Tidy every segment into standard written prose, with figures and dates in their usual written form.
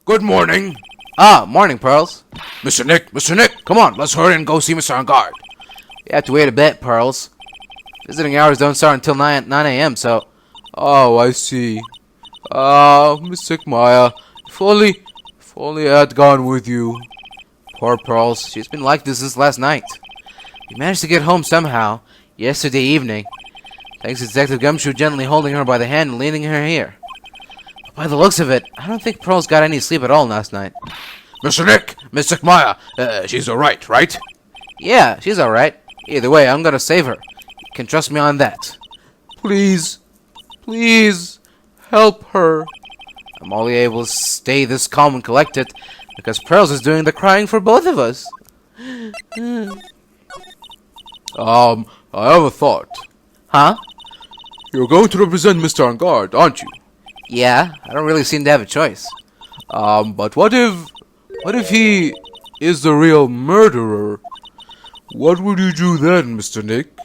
Good morning. Ah, morning, Pearls. Mr. Nick, come on, let's hurry and go see Mr. Engarde. We have to wait a bit, Pearls. Visiting hours don't start until 9 a.m., so... Oh, I see. Ah, Miss Maya, if only I had gone with you. Poor Pearls. She's been like this since last night. We managed to get home somehow, yesterday evening. Thanks to Detective Gumshoe gently holding her by the hand and leading her here. But by the looks of it, I don't think Pearls got any sleep at all last night. Mr. Nick, Miss Maya, she's alright, right? Yeah, she's alright. Either way, I'm gonna save her. You can trust me on that. Please, help her. I'm only able to stay this calm and collected because Pearls is doing the crying for both of us. I have a thought. Huh? You're going to represent Mr. Engarde, aren't you? Yeah, I don't really seem to have a choice. But what if he is the real murderer? What would you do then, Mr. Nick?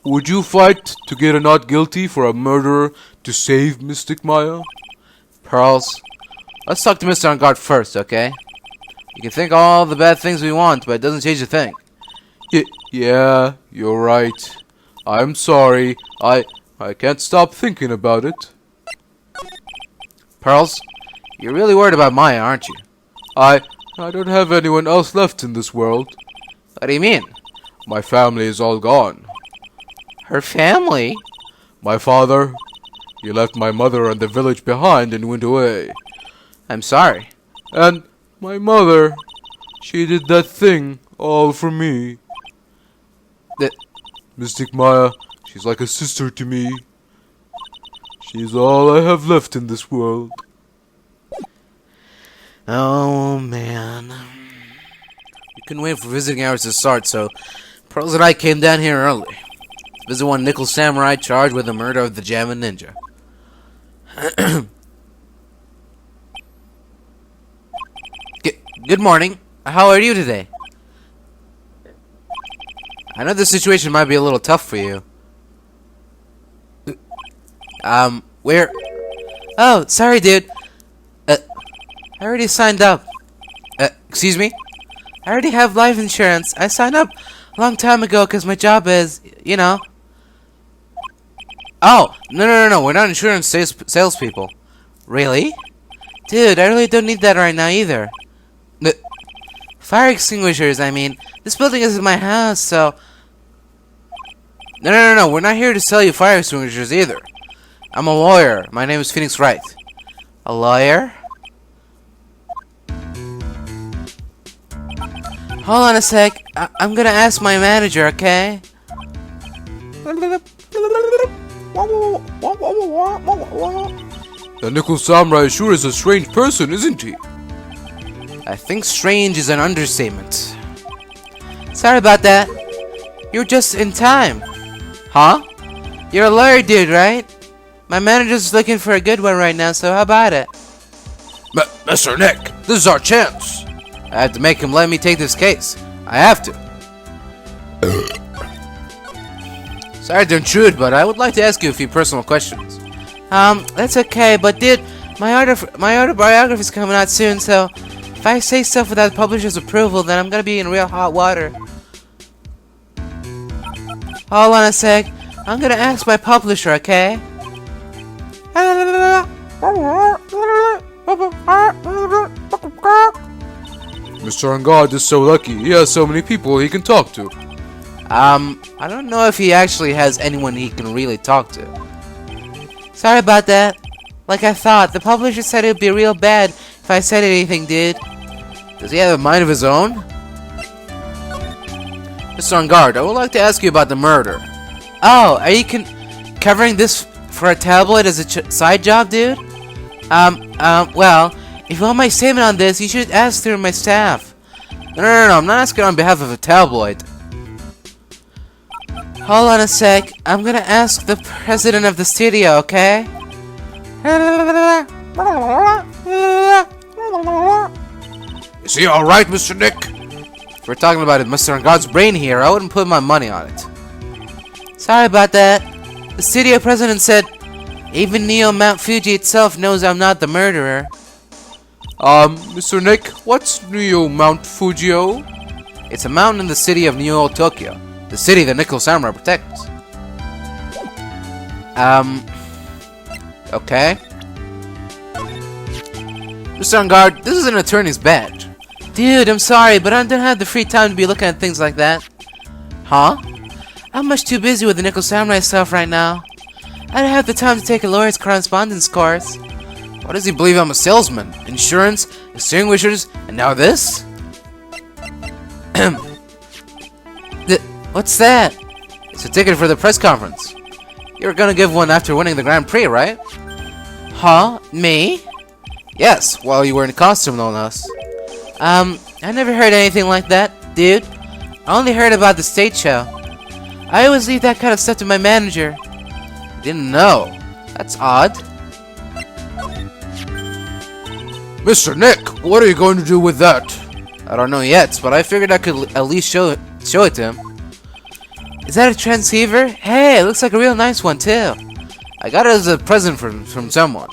Would you fight to get a not guilty for a murderer to save Mystic Maya? Pearls, let's talk to Mr. Engarde first, okay? You can think all the bad things we want, but it doesn't change a thing. Yeah, you're right. I'm sorry. I can't stop thinking about it. Pearls, you're really worried about Maya, aren't you? I don't have anyone else left in this world. What do you mean? My family is all gone. Her family? My father, he left my mother and the village behind and went away. I'm sorry. And my mother, she did that thing all for me. Mystic Maya, she's like a sister to me. She's all I have left in this world. Oh, man. We couldn't wait for visiting hours to start, so Pearls and I came down here early to visit one Nickel Samurai charged with the murder of the Jammin' Ninja. Good morning. How are you today? I know this situation might be a little tough for you. Where? Oh, sorry, dude. I already signed up. Excuse me? I already have life insurance. I signed up a long time ago because my job is, you know. Oh, no. We're not insurance salespeople. Really? Dude, I really don't need that right now either. Fire extinguishers, I mean. This building isn't my house, so... No. We're not here to sell you fire extinguishers either. I'm a lawyer. My name is Phoenix Wright. A lawyer? Hold on a sec. I'm gonna ask my manager, okay? The Nickel Samurai sure is a strange person, isn't he? I think strange is an understatement. Sorry about that. You're just in time. Huh? You're a lawyer dude, right? My manager's looking for a good one right now, so how about it? Mr. Nick, this is our chance. I have to make him let me take this case. I have to. Sorry to intrude, but I would like to ask you a few personal questions. That's okay, but dude, my autobiography is coming out soon, so if I say stuff without the publisher's approval, then I'm gonna be in real hot water. Hold on a sec. I'm gonna ask my publisher, okay? Mr. Engarde is so lucky. He has so many people he can talk to. I don't know if he actually has anyone he can really talk to. Sorry about that. Like I thought, the publisher said it would be real bad if I said anything, dude. Does he have a mind of his own? Mr. Engarde, I would like to ask you about the murder. Oh, are you covering this for a tabloid as a side job, dude? Well, if you want my statement on this, you should ask through my staff. No, I'm not asking on behalf of a tabloid. Hold on a sec. I'm gonna ask the president of the studio, okay? Is he alright, Mr. Nick? If we're talking about Mr. Engarde's brain here, I wouldn't put my money on it. Sorry about that. The studio president said, even Neo Mount Fuji itself knows I'm not the murderer. Mr. Nick, what's Neo Mount Fujio? It's a mountain in the city of Neo Tokyo, the city the Nickel Samurai protects. Okay. Mr. Engarde, this is an attorney's badge. Dude, I'm sorry, but I don't have the free time to be looking at things like that. Huh? I'm much too busy with the Nickel Samurai stuff right now. I don't have the time to take a lawyer's correspondence course. What does he believe I'm a salesman? Insurance, extinguishers, and now this? What's that? It's a ticket for the press conference. You were gonna give one after winning the Grand Prix, right? Huh? Me? Yes, while you were in costume, no less. I never heard anything like that, dude. I only heard about the stage show. I always leave that kind of stuff to my manager. Didn't know. That's odd. Mr. Nick, what are you going to do with that? I don't know yet, but I figured I could at least show it to him. Is that a transceiver? Hey, it looks like a real nice one too. I got it as a present from someone.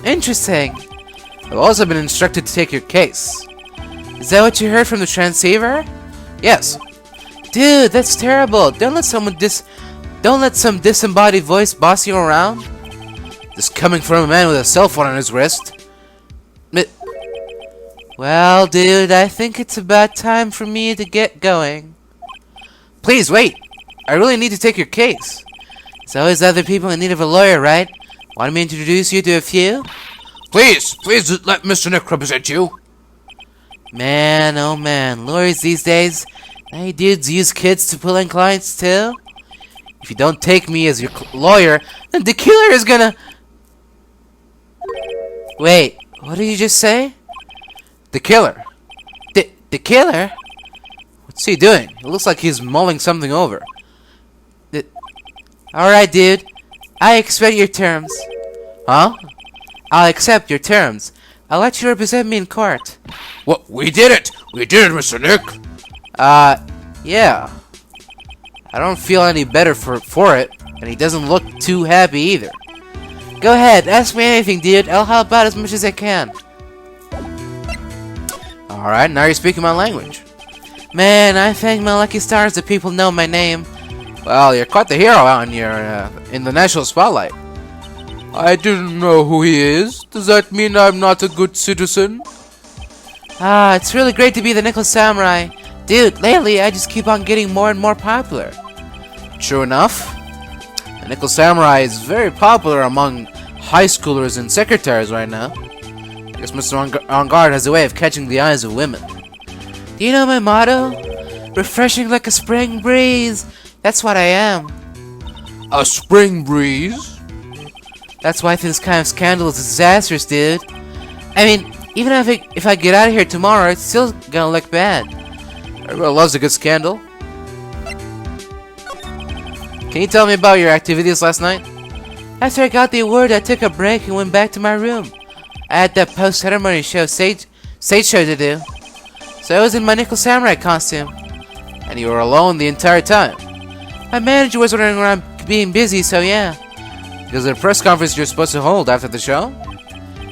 Interesting. I've also been instructed to take your case. Is that what you heard from the transceiver? Yes. Dude, that's terrible. Don't let some disembodied voice boss you around. This coming from a man with a cell phone on his wrist. Well, dude, I think it's about time for me to get going. Please, wait. I really need to take your case. There's always other people in need of a lawyer, right? Want me to introduce you to a few? Please let Mr. Nick represent you. Man, oh man, lawyers these days, hey dudes use kids to pull in clients too? If you don't take me as your lawyer, then the killer is gonna... Wait, what did you just say? The killer. The killer? What's he doing? It looks like he's mulling something over. Alright, dude. I accept your terms. Huh? I'll accept your terms. I'll let you represent me in court. What? We did it! We did it, Mr. Nick! Yeah. I don't feel any better for it, and he doesn't look too happy either. Go ahead, ask me anything, dude. I'll help out as much as I can. Alright, now you're speaking my language. Man, I thank my lucky stars that people know my name. Well, you're quite the hero on in the national spotlight. I didn't know who he is. Does that mean I'm not a good citizen? It's really great to be the Nickel Samurai. Dude, lately I just keep on getting more and more popular. True enough. The Nickel Samurai is very popular among high schoolers and secretaries right now. I guess Mr. Engarde has a way of catching the eyes of women. Do you know my motto? Refreshing like a spring breeze. That's what I am. A spring breeze? That's why this kind of scandal is disastrous, dude. I mean, even if I get out of here tomorrow, it's still gonna look bad. Everybody loves a good scandal. Can you tell me about your activities last night? After I got the award, I took a break and went back to my room. I had that post-ceremony stage show to do. So I was in my Nickel Samurai costume. And you were alone the entire time. My manager was running around being busy, so yeah. Because of the press conference you're supposed to hold after the show?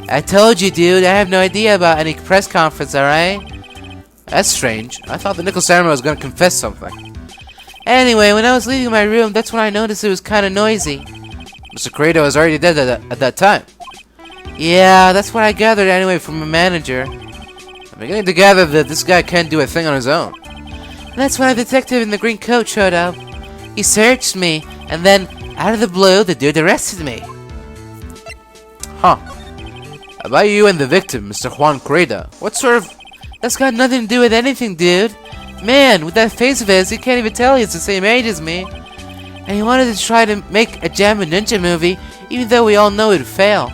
I told you, dude, I have no idea about any press conference, alright? That's strange. I thought the Nickel Samurai was gonna confess something. Anyway, when I was leaving my room, that's when I noticed it was kinda noisy. Mr. Corrida was already dead at that time. Yeah, that's what I gathered anyway from my manager. I'm beginning to gather that this guy can't do a thing on his own. And that's when a detective in the green coat showed up. He searched me, and then, out of the blue, the dude arrested me. Huh. About you and the victim, Mr. Juan Corrida. What sort of... That's got nothing to do with anything, dude. Man, with that face of his, you can't even tell he's the same age as me. And he wanted to try to make a Jammin' Ninja movie, even though we all know it'd fail.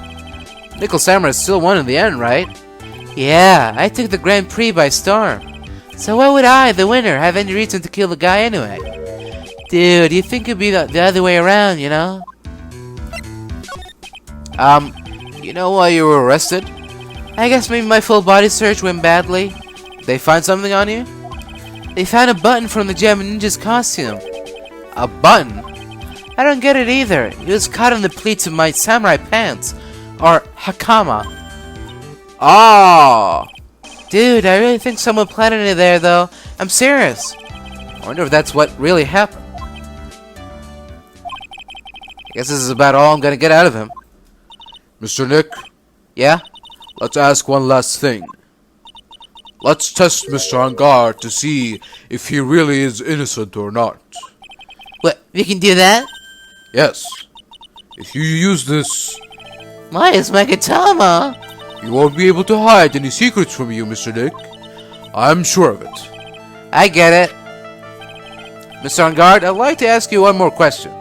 Nickel Samurai still won in the end, right? Yeah, I took the Grand Prix by storm. So why would I, the winner, have any reason to kill the guy anyway? Dude, you'd think it'd be the other way around, you know? You know why you were arrested? I guess maybe my full body search went badly. Did they find something on you? They found a button from the Jammin' Ninja's costume. A button? I don't get it either. It was caught in the pleats of my samurai pants. Or hakama. Ah! Dude, I really think someone planted it there, though. I'm serious. I wonder if that's what really happened. I guess this is about all I'm gonna get out of him. Mr. Nick, Yeah? let's ask one last thing. Let's test Mr. Engarde to see if he really is innocent or not. What, we can do that? Yes. If you use this, Why, it's my katana. he won't be able to hide any secrets from you, Mr. Nick. I'm sure of it. I get it. Mr. Engarde, I'd like to ask you one more question.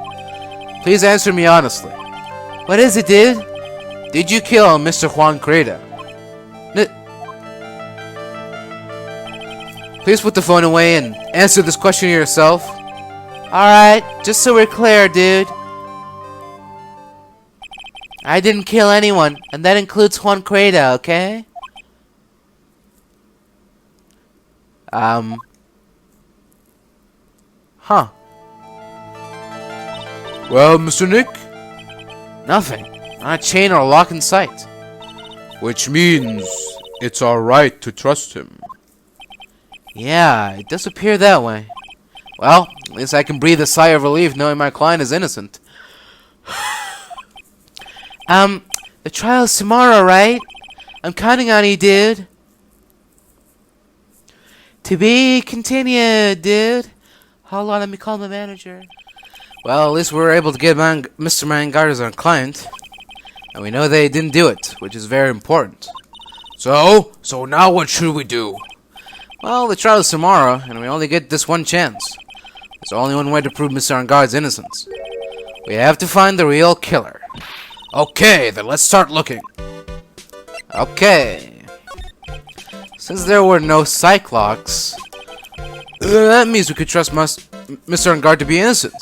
Please answer me honestly. What is it, dude? Did you kill Mr. Juan Corrida? Please put the phone away and answer this question yourself. Alright, just so we're clear, dude. I didn't kill anyone, and that includes Juan Corrida, okay? Huh. Well, Mr. Nick? Nothing. Not a chain or a lock in sight. Which means it's alright to trust him. Yeah, it does appear that way. Well, at least I can breathe a sigh of relief knowing my client is innocent. The trial's tomorrow, right? I'm counting on you, dude. To be continued, dude. Hold on, let me call my manager. Well, at least we were able to get Mr. Engarde as our client. And we know they didn't do it, which is very important. So now what should we do? Well, the trial is tomorrow, and we only get this one chance. There's only one way to prove Mr. Engarde's innocence. We have to find the real killer. Okay, then let's start looking. Okay. Since there were no psych locks, that means we could trust Mr. Engarde to be innocent.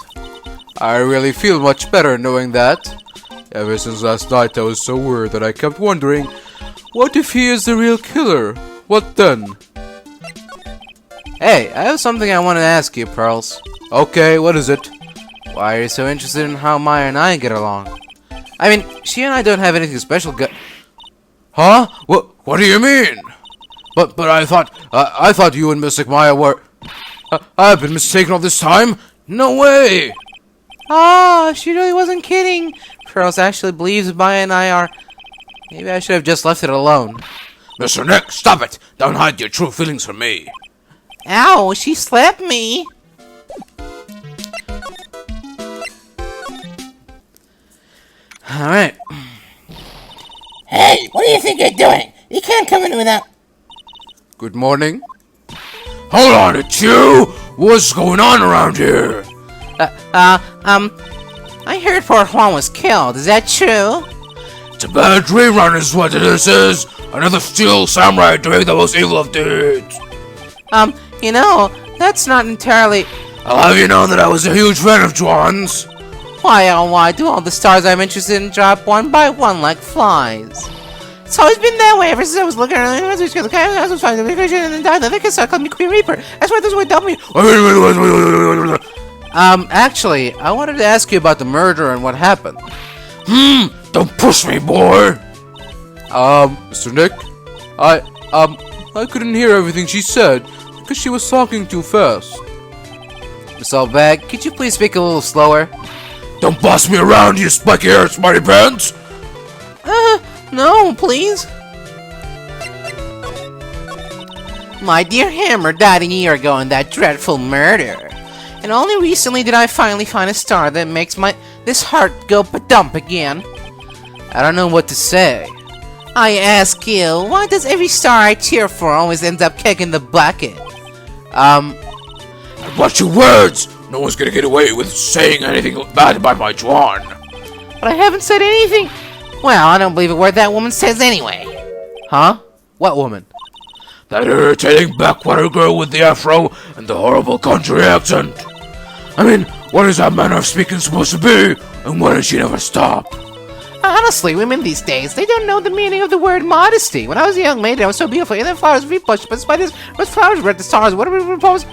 I really feel much better knowing that. Ever since last night I was so worried that I kept wondering, what if he is the real killer? What then? Hey, I have something I want to ask you, Pearls. Okay, what is it? Why are you so interested in how Maya and I get along? I mean, she and I don't have anything special Huh? What do you mean? But I thought you and Mystic Maya were... I've been mistaken all this time? No way! Oh, she really wasn't kidding. Pearls actually believes Maya and I are... Maybe I should have just left it alone. Mr. Nick, stop it! Don't hide your true feelings from me. Ow, she slapped me. Alright. Hey, what do you think you're doing? You can't come in without... Good morning. Hold on, it's you! What's going on around here? I heard poor Juan was killed. Is that true? It's a bad rerun is what this is. Another steel samurai doing the most evil of deeds. You know, that's not entirely... I'll have you know that I was a huge fan of Juan's. Why, oh why, do all the stars I'm interested in drop one by one like flies? It's always been that way ever since I was looking at it. I was finding the vision and then died. They called me Queen Reaper. That's why this would help me. Actually, I wanted to ask you about the murder and what happened. Don't push me, boy. Mr. Nick, I couldn't hear everything she said because she was talking too fast. Miss Allbag, could you please speak a little slower? Don't boss me around, you spiky-haired smarty pants. No, please. My dear Hammer died a year ago in that dreadful murder. And only recently did I finally find a star that makes this heart go pa-dump again. I don't know what to say. I ask you, why does every star I cheer for always end up kicking the bucket? Watch your words! No one's gonna get away with saying anything bad about my Juan. But I haven't said anything. Well, I don't believe a word that woman says anyway. Huh? What woman? That irritating backwater girl with the afro and the horrible country accent. I mean, what is that manner of speaking supposed to be? And why does she never stop? Honestly, women these days, they don't know the meaning of the word modesty. When I was a young maiden, I was so beautiful, and then flowers repushed, but spiders with flowers read the stars. What do we propose?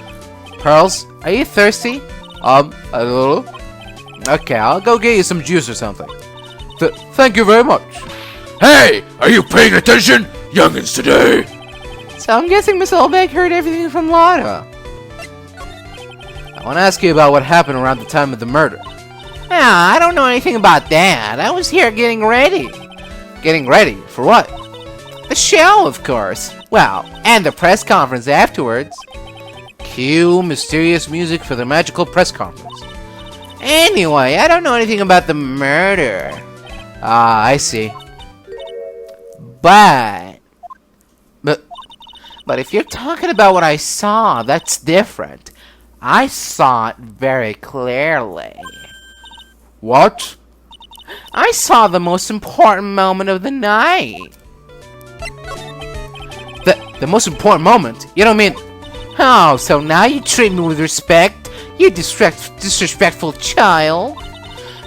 Pearls, are you thirsty? A little. Okay, I'll go get you some juice or something. Thank you very much. Hey, are you paying attention? youngins today. So I'm guessing Miss Olbeck heard everything from Lotta. I want to ask you about what happened around the time of the murder. I don't know anything about that. I was here getting ready. Getting ready? For what? The show, of course. Well, and the press conference afterwards. Cue mysterious music for the magical press conference. Anyway, I don't know anything about the murder. Ah, I see. But if you're talking about what I saw, that's different. I saw it very clearly. What? I saw the most important moment of the night. The most important moment? You don't mean... Oh, so now you treat me with respect, you disrespectful child?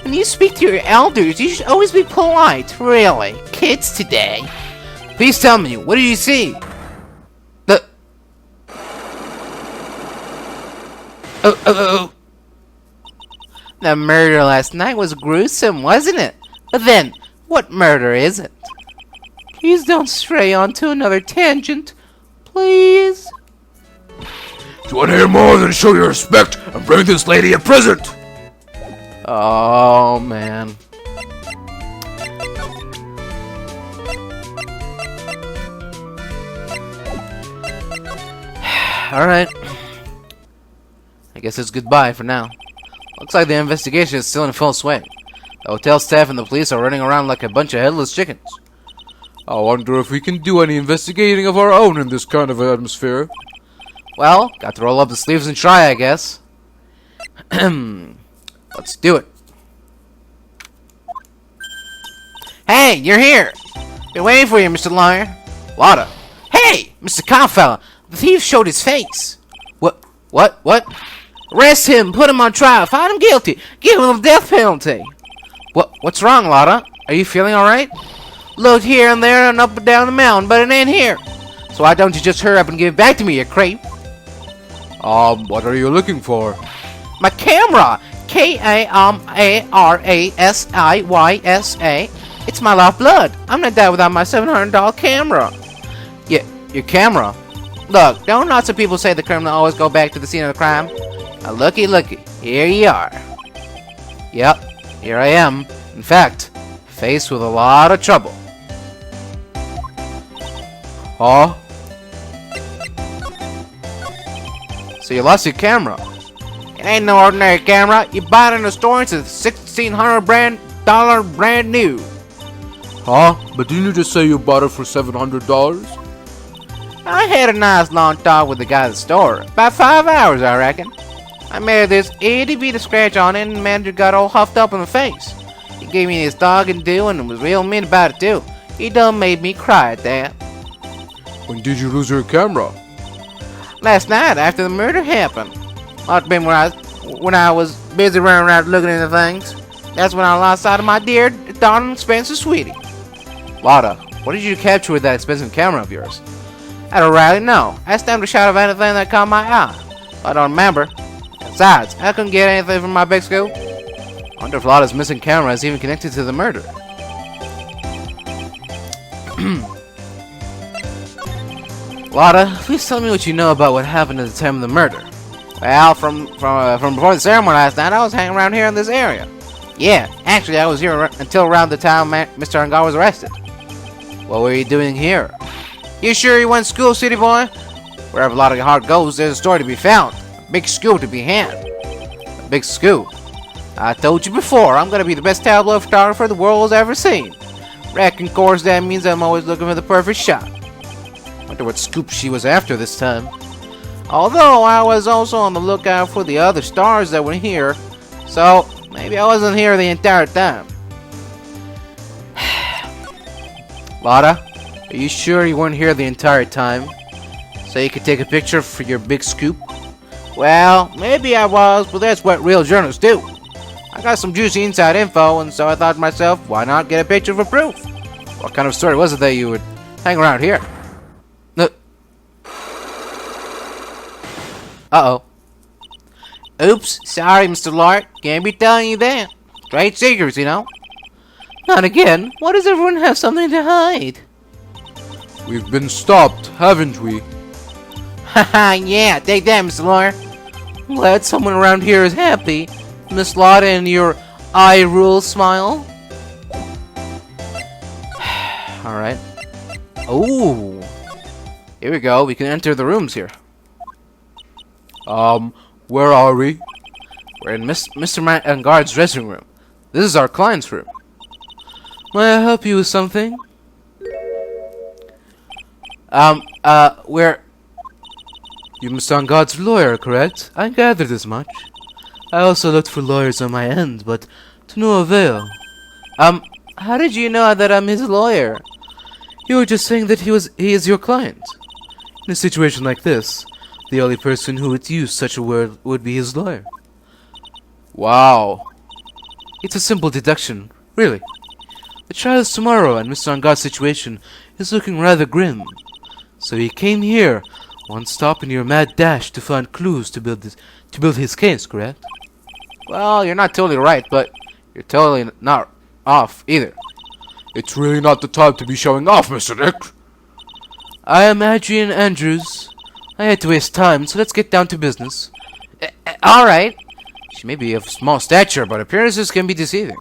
When you speak to your elders, you should always be polite, really. Kids today. Please tell me, what did you see? The murder last night was gruesome, wasn't it? But then, what murder isn't? Please don't stray onto another tangent. Please? Do you want to hear more, then show your respect and bring this lady a present. Oh, man. Alright. I guess it's goodbye for now. Looks like the investigation is still in full swing. The hotel staff and the police are running around like a bunch of headless chickens. I wonder if we can do any investigating of our own in this kind of atmosphere. Well, got to roll up the sleeves and try, I guess. Let's do it. Hey, you're here! Been waiting for you, Mr. Liar. Lotta. Hey, Mr. Cowfella, the thief showed his face. What? Arrest him, put him on trial, find him guilty, give him the death penalty. What's wrong, Lotta? Are you feeling alright? Looked here and there and up and down the mountain, but it ain't here. So why don't you just hurry up and give it back to me, you creep? What are you looking for? My camera! K-A-M-A-R-A-S-I-Y-S-A. It's my lifeblood. I'm not dead without my $700 camera. Yeah, your camera? Look, don't lots of people say the criminal always go back to the scene of the crime? Now looky, here you are. Yep, here I am. In fact, faced with a lot of trouble. Huh? So you lost your camera? It ain't no ordinary camera. You buy it in the store and it's $1,600 brand new. Huh? But didn't you just say you bought it for $700? I had a nice long talk with the guy at the store. About 5 hours, I reckon. I made this itty bitty scratch on it and the manager got all huffed up in the face. He gave me his dog and do and was real mean about it too. He done made me cry at that. When did you lose your camera? Last night after the murder happened. Must been when I was busy running around looking into things. That's when I lost sight of my dear, darling, expensive sweetie. Lotta, what did you capture with that expensive camera of yours? I don't really know. I stamped a shot of anything that caught my eye. I don't remember. Besides, I couldn't get anything from my big scoop. I wonder if Lotta's missing camera is even connected to the murder. Lotta, please tell me what you know about what happened at the time of the murder. Well, from before the ceremony last night, I was hanging around here in this area. Yeah, actually, I was here until around the time Mr. Engarde was arrested. What were you doing here? You sure you went to school, city boy? Wherever a lot of your heart goes, there's a story to be found. A big scoop to be had. A big scoop? I told you before, I'm gonna be the best tabloid photographer the world has ever seen. Reckon, of course, that means I'm always looking for the perfect shot. Wonder what scoop she was after this time. Although I was also on the lookout for the other stars that were here, so maybe I wasn't here the entire time. Lotta, are you sure you weren't here the entire time? So you could take a picture for your big scoop? Well, maybe I was, but that's what real journalists do. I got some juicy inside info, and so I thought to myself, why not get a picture for proof? What kind of story was it that you would hang around here? Uh-oh. Oops, sorry, Mr. Lark. Can't be telling you that. Trade secrets, you know. Not again. Why does everyone have something to hide? We've been stopped, haven't we? Haha, yeah, take that, Mr. Lawyer. I'm glad someone around here is happy. Miss Lotta and your eye rule smile. Alright. Oh! Here we go, we can enter the rooms here. Where are we? We're in Mr. Matt Engarde's dressing room. This is our client's room. May I help you with something? We're... You Mr. Engarde's lawyer, correct? I gathered as much. I also looked for lawyers on my end, but to no avail. How did you know that I'm his lawyer? You were just saying that he is your client. In a situation like this, the only person who would use such a word would be his lawyer. Wow. It's a simple deduction, really. The trial is tomorrow, and Mr. Engarde's situation is looking rather grim. So he came here, one stop in your mad dash to find clues to build his case, correct? Well, you're not totally right, but you're totally not off either. It's really not the time to be showing off, Mr. Nick. I am Adrian Andrews. I had to waste time, so let's get down to business. Alright. She may be of small stature, but appearances can be deceiving.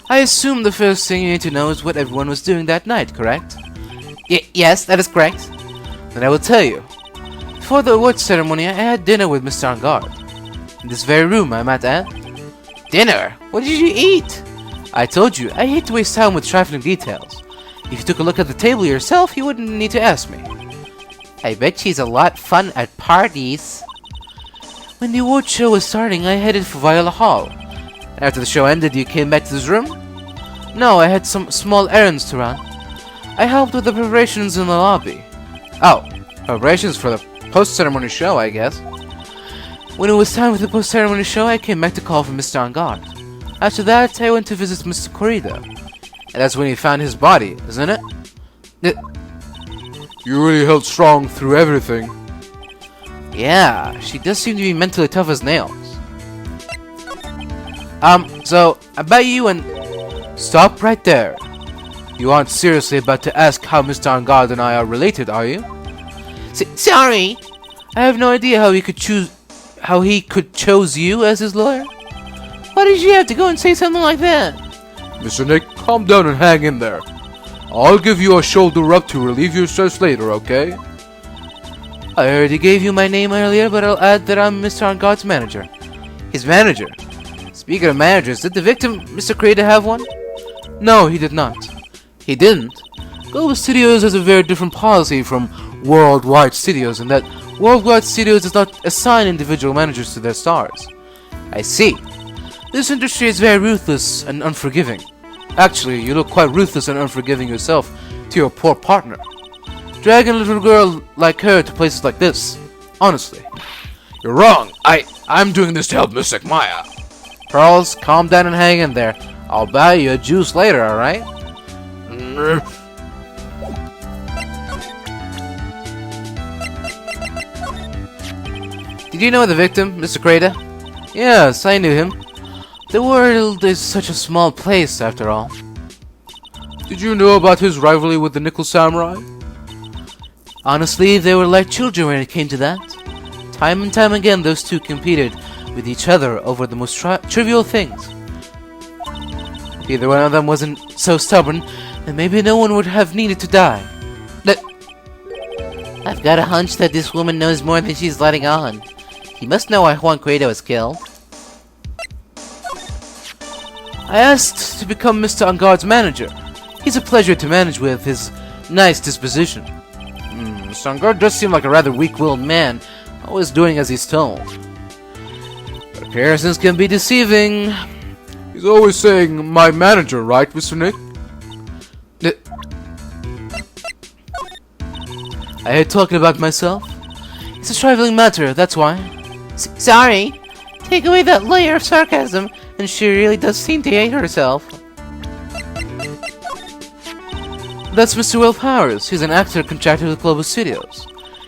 I assume the first thing you need to know is what everyone was doing that night, correct? Yes, that is correct. Then I will tell you. Before the awards ceremony, I had dinner with Mr. Engarde. In this very room, I might add. Dinner? What did you eat? I told you, I hate to waste time with trifling details. If you took a look at the table yourself, you wouldn't need to ask me. I bet she's a lot fun at parties. When the award show was starting, I headed for Viola Hall. After the show ended, you came back to this room? No, I had some small errands to run. I helped with the preparations in the lobby. Oh, preparations for the post-ceremony show, I guess. When it was time for the post-ceremony show, I came back to call for Mr. Engarde. After that, I went to visit Mr. Corrida. And that's when he found his body, isn't it? You really held strong through everything. Yeah, she does seem to be mentally tough as nails. So, about you and... Stop right there. You aren't seriously about to ask how Mr. Engarde and I are related, are you? Sorry! I have no idea how he could choose you as his lawyer. Why did you have to go and say something like that? Mr. Nick, calm down and hang in there. I'll give you a shoulder rub to relieve your stress later, okay? I already gave you my name earlier, but I'll add that I'm Mr. Engarde's manager. His manager? Speaking of managers, did the victim, Mr. Corrida, have one? No, he did not. He didn't? Global Studios has a very different policy from Worldwide Studios in that Worldwide Studios does not assign individual managers to their stars. I see. This industry is very ruthless and unforgiving. Actually, you look quite ruthless and unforgiving yourself to your poor partner. Dragging a little girl like her to places like this. Honestly. You're wrong. I'm doing this to help Miss Maya. Pearls, calm down and hang in there. I'll buy you a juice later, alright? Did you know the victim, Mr. Corrida? Yes, I knew him. The world is such a small place, after all. Did you know about his rivalry with the Nickel Samurai? Honestly, they were like children when it came to that. Time and time again, those two competed with each other over the most trivial things. If either one of them wasn't so stubborn, then maybe no one would have needed to die. I've got a hunch that this woman knows more than she's letting on. He must know why Juan Corrida was killed. I asked to become Mr. Engarde's manager. He's a pleasure to manage with, his nice disposition. Mr. Engarde does seem like a rather weak-willed man, always doing as he's told. But appearances can be deceiving. He's always saying, my manager, right, Mr. Nick? I hate talking about myself. It's a trifling matter, that's why. Sorry. Take away that layer of sarcasm, and she really does seem to hate herself. That's Mr. Will Powers. He's an actor contracted with Global Studios.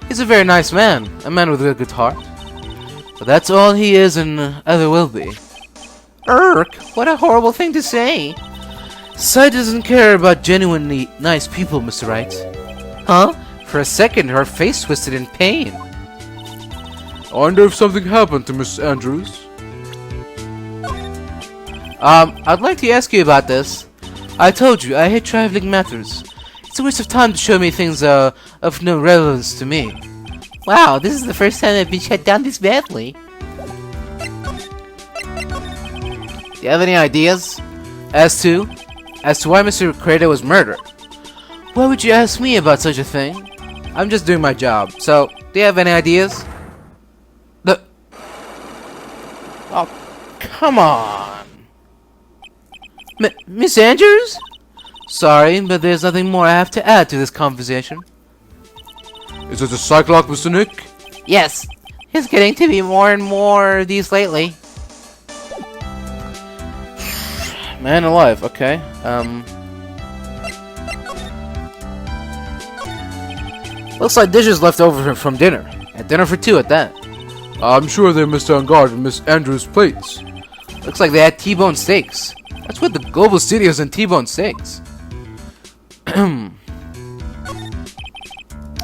He's a very nice man, a man with a good heart. But that's all he is and ever will be. What a horrible thing to say. Sai doesn't care about genuinely nice people, Mr. Wright. Huh? For a second, her face twisted in pain. I wonder if something happened to Miss Andrews. I'd like to ask you about this. I told you, I hate traveling matters. It's a waste of time to show me things, of no relevance to me. Wow, this is the first time I've been shut down this badly. Do you have any ideas? As to why Mr. Corrida was murdered? Why would you ask me about such a thing? I'm just doing my job, so, do you have any ideas? Oh, come on. Miss Andrews? Sorry, but there's nothing more I have to add to this conversation. Is it a Cyclops, Mr. Nick? Yes, he's getting to be more and more of these lately. Man alive, okay. Looks like dishes left over from dinner. And dinner for two at that. I'm sure they Mr. Engarde and Miss Andrews' plates. Looks like they had T-bone steaks. That's what the global studios and T-bone steaks.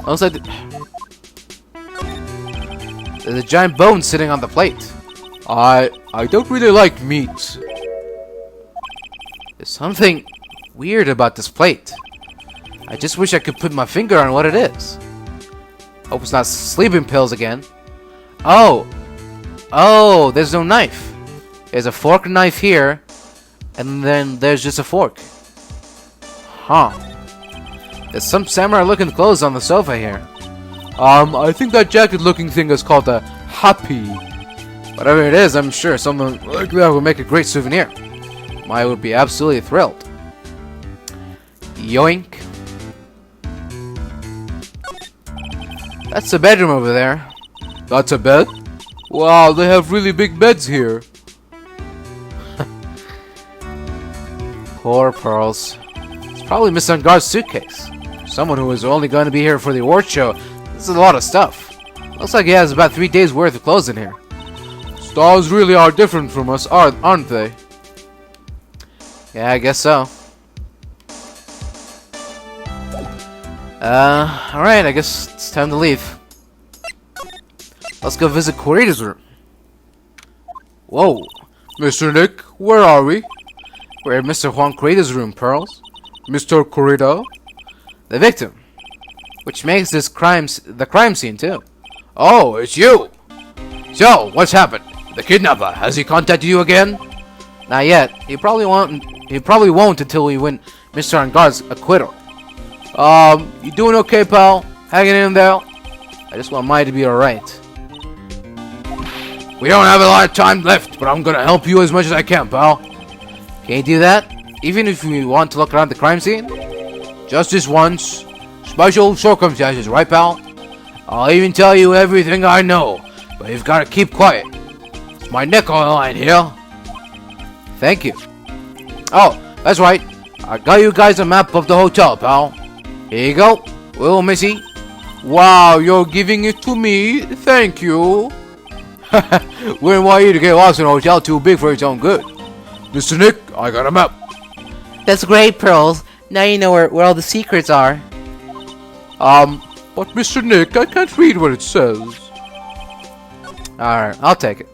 Looks like there's a giant bone sitting on the plate. I don't really like meat. There's something weird about this plate. I just wish I could put my finger on what it is. Hope it's not sleeping pills again. Oh, there's no knife. There's a fork and knife here, and then there's just a fork. Huh. There's some samurai-looking clothes on the sofa here. I think that jacket-looking thing is called a happy. Whatever it is, I'm sure something like that would make a great souvenir. I would be absolutely thrilled. Yoink. That's the bedroom over there. That's a bed? Wow, they have really big beds here. Poor Pearls. It's probably Miss Engarde's suitcase. Someone who is only going to be here for the award show. This is a lot of stuff. Looks like he has about 3 days worth of clothes in here. Stars really are different from us, aren't they? Yeah, I guess so. Alright, I guess it's time to leave. Let's go visit Corrida's room. Whoa. Mr. Nick, where are we? We're in Mr. Juan Corrida's room, Pearls. Mr. Corrida? The victim. Which makes this the crime scene, too. Oh, it's you! So, what's happened? The kidnapper, has he contacted you again? Not yet. He probably won't until we win Mr. Engarde's acquittal. You doing okay, pal? Hanging in there? I just want Mai to be alright. We don't have a lot of time left, but I'm gonna help you as much as I can, pal. Can you do that? Even if we want to look around the crime scene? Just this once. Special circumstances, right, pal? I'll even tell you everything I know, but you've gotta keep quiet. It's my neck on the line here. Thank you. Oh, that's right. I got you guys a map of the hotel, pal. Here you go. Little Missy. Wow, you're giving it to me. Thank you. Wouldn't want you to get lost in a hotel too big for its own good. Mr. Nick, I got a map. That's great, Pearls. Now you know where all the secrets are. But Mr. Nick, I can't read what it says. Alright, I'll take it.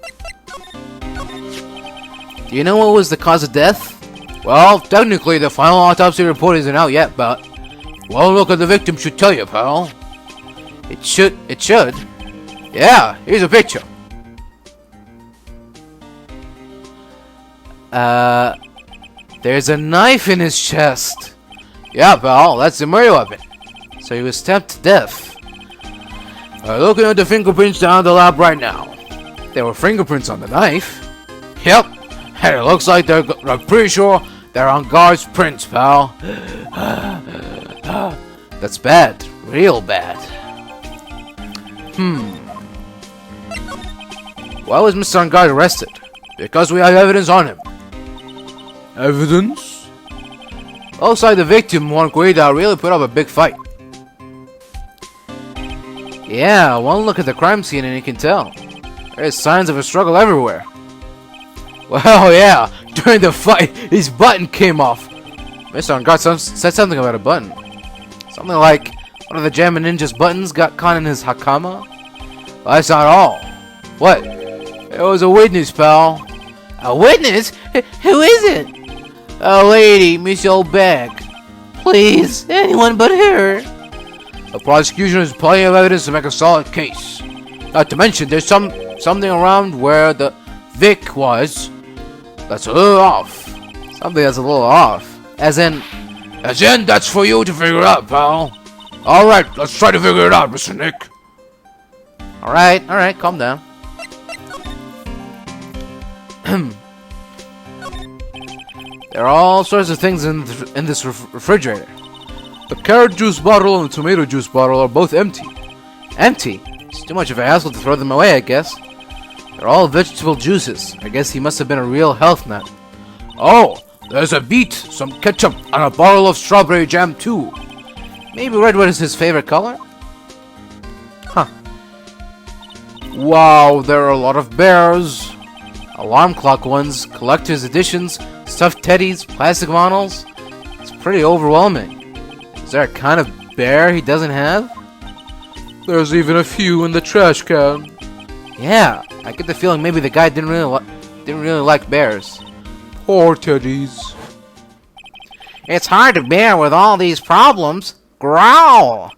Do you know what was the cause of death? Well, technically the final autopsy report isn't out yet, but one look at the victim should tell you, pal. It should. Yeah, here's a picture. There's a knife in his chest. Yeah, pal, that's the murder weapon. So he was stabbed to death. Looking at the fingerprints down the lab right now. There were fingerprints on the knife. Yep, and it looks like I'm pretty sure they're on Engarde's prints, pal. That's bad. Real bad. Why was Mr. Engarde arrested? Because we have evidence on him. Evidence? Looks like the victim, Juan Corrida, really put up a big fight. Yeah, one look at the crime scene and you can tell. There's signs of a struggle everywhere. Well, yeah, during the fight, his button came off. Mr. Engarde said something about a button. Something like one of the Jammin' Ninja's buttons got caught in his hakama. Well, that's not all. What? It was a witness, pal. A witness? Who is it? A lady, Miss O'Beck. Please, anyone but her. The prosecution has plenty of evidence to make a solid case. Not to mention, there's something around where the Vic was that's a little off. Something that's a little off. As in, that's for you to figure out, pal. Alright, let's try to figure it out, Mr. Nick. alright, calm down. There are all sorts of things in this refrigerator. The carrot juice bottle and the tomato juice bottle are both empty. Empty? It's too much of a hassle to throw them away, I guess. They're all vegetable juices. I guess he must have been a real health nut. Oh, there's a beet, some ketchup, and a bottle of strawberry jam too. Maybe red is his favorite color? Huh. Wow, there are a lot of bears. Alarm clock ones, collector's editions, stuffed teddies, plastic models. It's pretty overwhelming. Is there a kind of bear he doesn't have? There's even a few in the trash can. Yeah, I get the feeling maybe the guy didn't really like bears. Poor teddies. It's hard to bear with all these problems. Growl!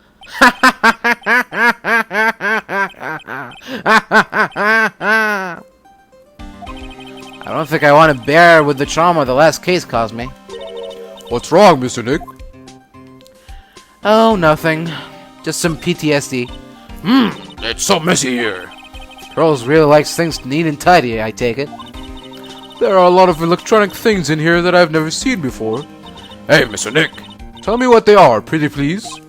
I don't think I want to bear with the trauma the last case caused me. What's wrong, Mr. Nick? Oh, nothing. Just some PTSD. It's so messy here. Pearls really likes things neat and tidy, I take it. There are a lot of electronic things in here that I've never seen before. Hey, Mr. Nick, tell me what they are, pretty please.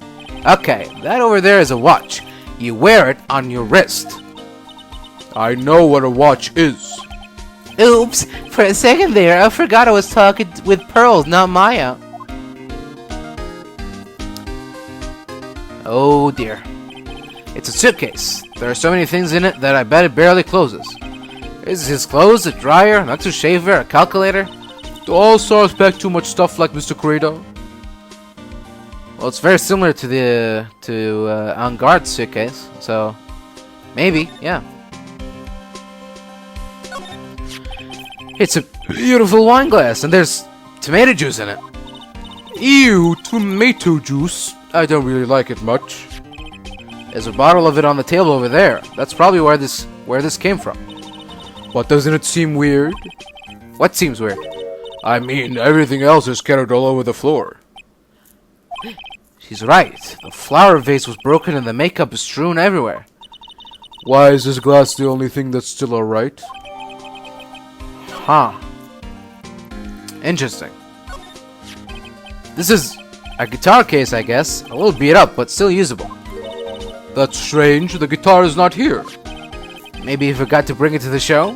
Okay, that over there is a watch. You wear it on your wrist. I know what a watch is. Oops, for a second there, I forgot I was talking with Pearls, not Maya. Oh dear. It's a suitcase. There are so many things in it that I bet it barely closes. Is his clothes, a dryer, an extra shaver, a calculator? Do all stars pack too much stuff like Mr. Corrida? Well, it's very similar to the Engarde's suitcase, so maybe, yeah. It's a beautiful wine glass, and there's tomato juice in it. Ew, tomato juice. I don't really like it much. There's a bottle of it on the table over there. That's probably where this came from. But doesn't it seem weird? What seems weird? I mean, everything else is scattered all over the floor. She's right. The flower vase was broken and the makeup is strewn everywhere. Why is this glass the only thing that's still alright? Huh. Interesting. This is a guitar case, I guess. A little beat up, but still usable. That's strange. The guitar is not here. Maybe he forgot to bring it to the show?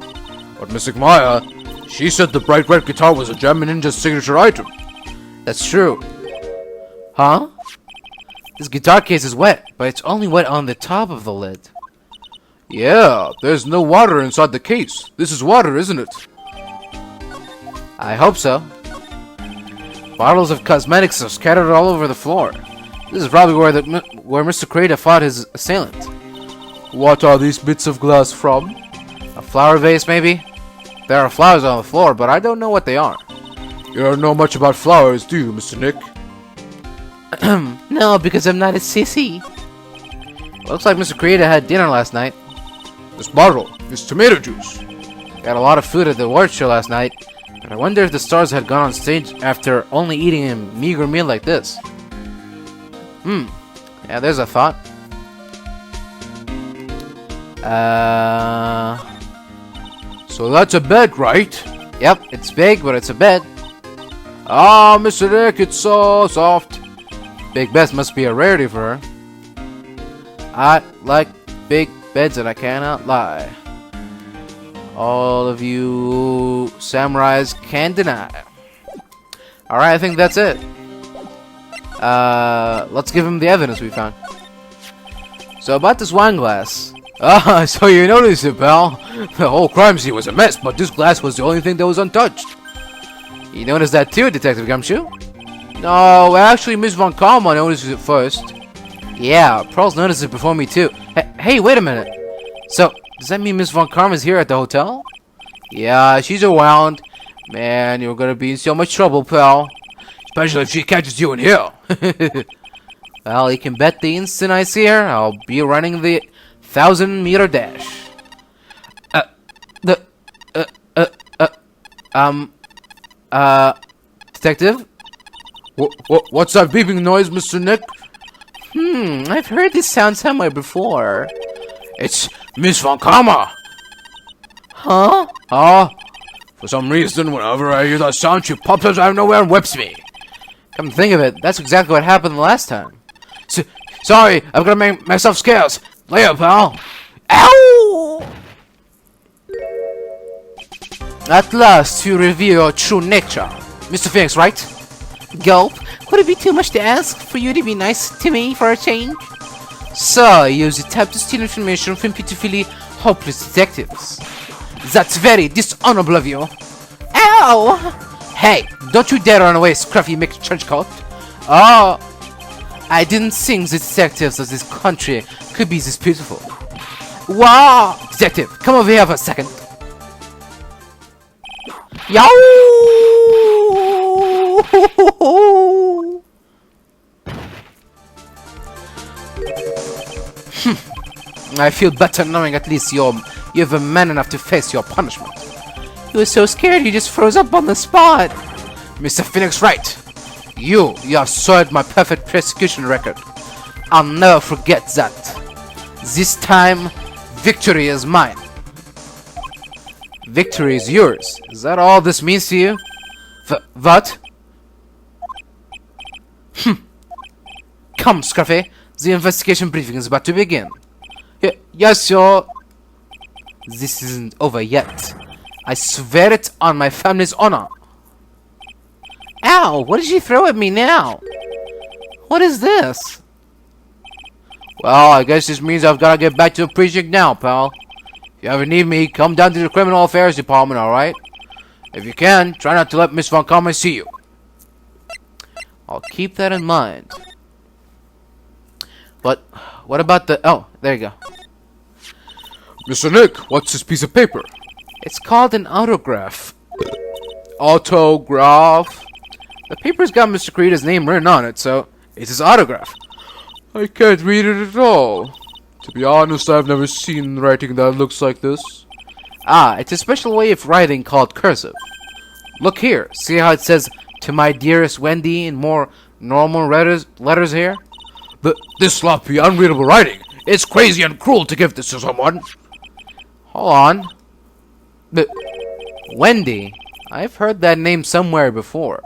But Miss Maya, she said the bright red guitar was a Jammin' Ninja's signature item. That's true. Huh? This guitar case is wet, but it's only wet on the top of the lid. Yeah, there's no water inside the case. This is water, isn't it? I hope so. Bottles of cosmetics are scattered all over the floor. This is probably where Mr. Corrida fought his assailant. What are these bits of glass from? A flower vase, maybe? There are flowers on the floor, but I don't know what they are. You don't know much about flowers, do you, Mr. Nick? No, because I'm not a sissy. Looks like Mr. Corrida had dinner last night. This bottle is tomato juice. Got a lot of food at the award show last night, but I wonder if the stars had gone on stage after only eating a meager meal like this. Yeah, there's a thought. So that's a bed, right? Yep, it's big, but it's a bed. Ah, Mr. Nick, it's so soft. Big beds must be a rarity for her. I like big beds and I cannot lie. All of you samurais can deny. Alright, I think that's it. Let's give him the evidence we found. So about this wine glass. Ah, so you noticed it, pal. The whole crime scene was a mess, but this glass was the only thing that was untouched. You noticed that too, Detective Gumshoe? No, actually, Miss Von Karma notices it first. Yeah, Pearl's noticed it before me too. Hey, wait a minute. So, does that mean Miss Von Karma's here at the hotel? Yeah, she's around. Man, you're gonna be in so much trouble, pal. Especially if she catches you in here. Well, you can bet the instant I see her, I'll be running the 1,000-meter dash. Detective? What's that beeping noise, Mr. Nick? I've heard this sound somewhere before. It's Miss Von Karma. Huh? For some reason, whenever I hear that sound, she pops up out of nowhere and whips me. Come to think of it, that's exactly what happened the last time. Sorry, I'm gonna make myself scarce. Later, pal. Ow! At last, you reveal your true nature. Mr. Phoenix, right? Gulp. Would it be too much to ask for you to be nice to me for a change? So, you use the type to steal information from pitifully hopeless detectives. That's very dishonorable of you. Ow! Hey, don't you dare run away, scruffy McTrenchcoat. Oh, I didn't think the detectives of this country could be this beautiful. Wow! Detective, come over here for a second. Yow! I feel better knowing at least you're a man enough to face your punishment. You were so scared you just froze up on the spot. Mr. Phoenix, right. You have soiled my perfect prosecution record. I'll never forget that. This time, victory is mine. Victory is yours. Is that all this means to you? What? Come, Scruffy. The investigation briefing is about to begin. Yes, sir. This isn't over yet. I swear it on my family's honor. Ow! What did you throw at me now? What is this? Well, I guess this means I've got to get back to the precinct now, pal. If you ever need me, come down to the Criminal Affairs Department, alright? If you can, try not to let Miss Von Karma see you. I'll keep that in mind. But, what about the... Oh, there you go. Mr. Nick, what's this piece of paper? It's called an autograph. Autograph? The paper's got Mr. Corrida's name written on it, so it's his autograph. I can't read it at all. To be honest, I've never seen writing that looks like this. Ah, it's a special way of writing called cursive. Look here, see how it says, "To my dearest Wendy" in more normal letters here? This sloppy, unreadable writing. It's crazy and cruel to give this to someone. Hold on. Wendy? I've heard that name somewhere before.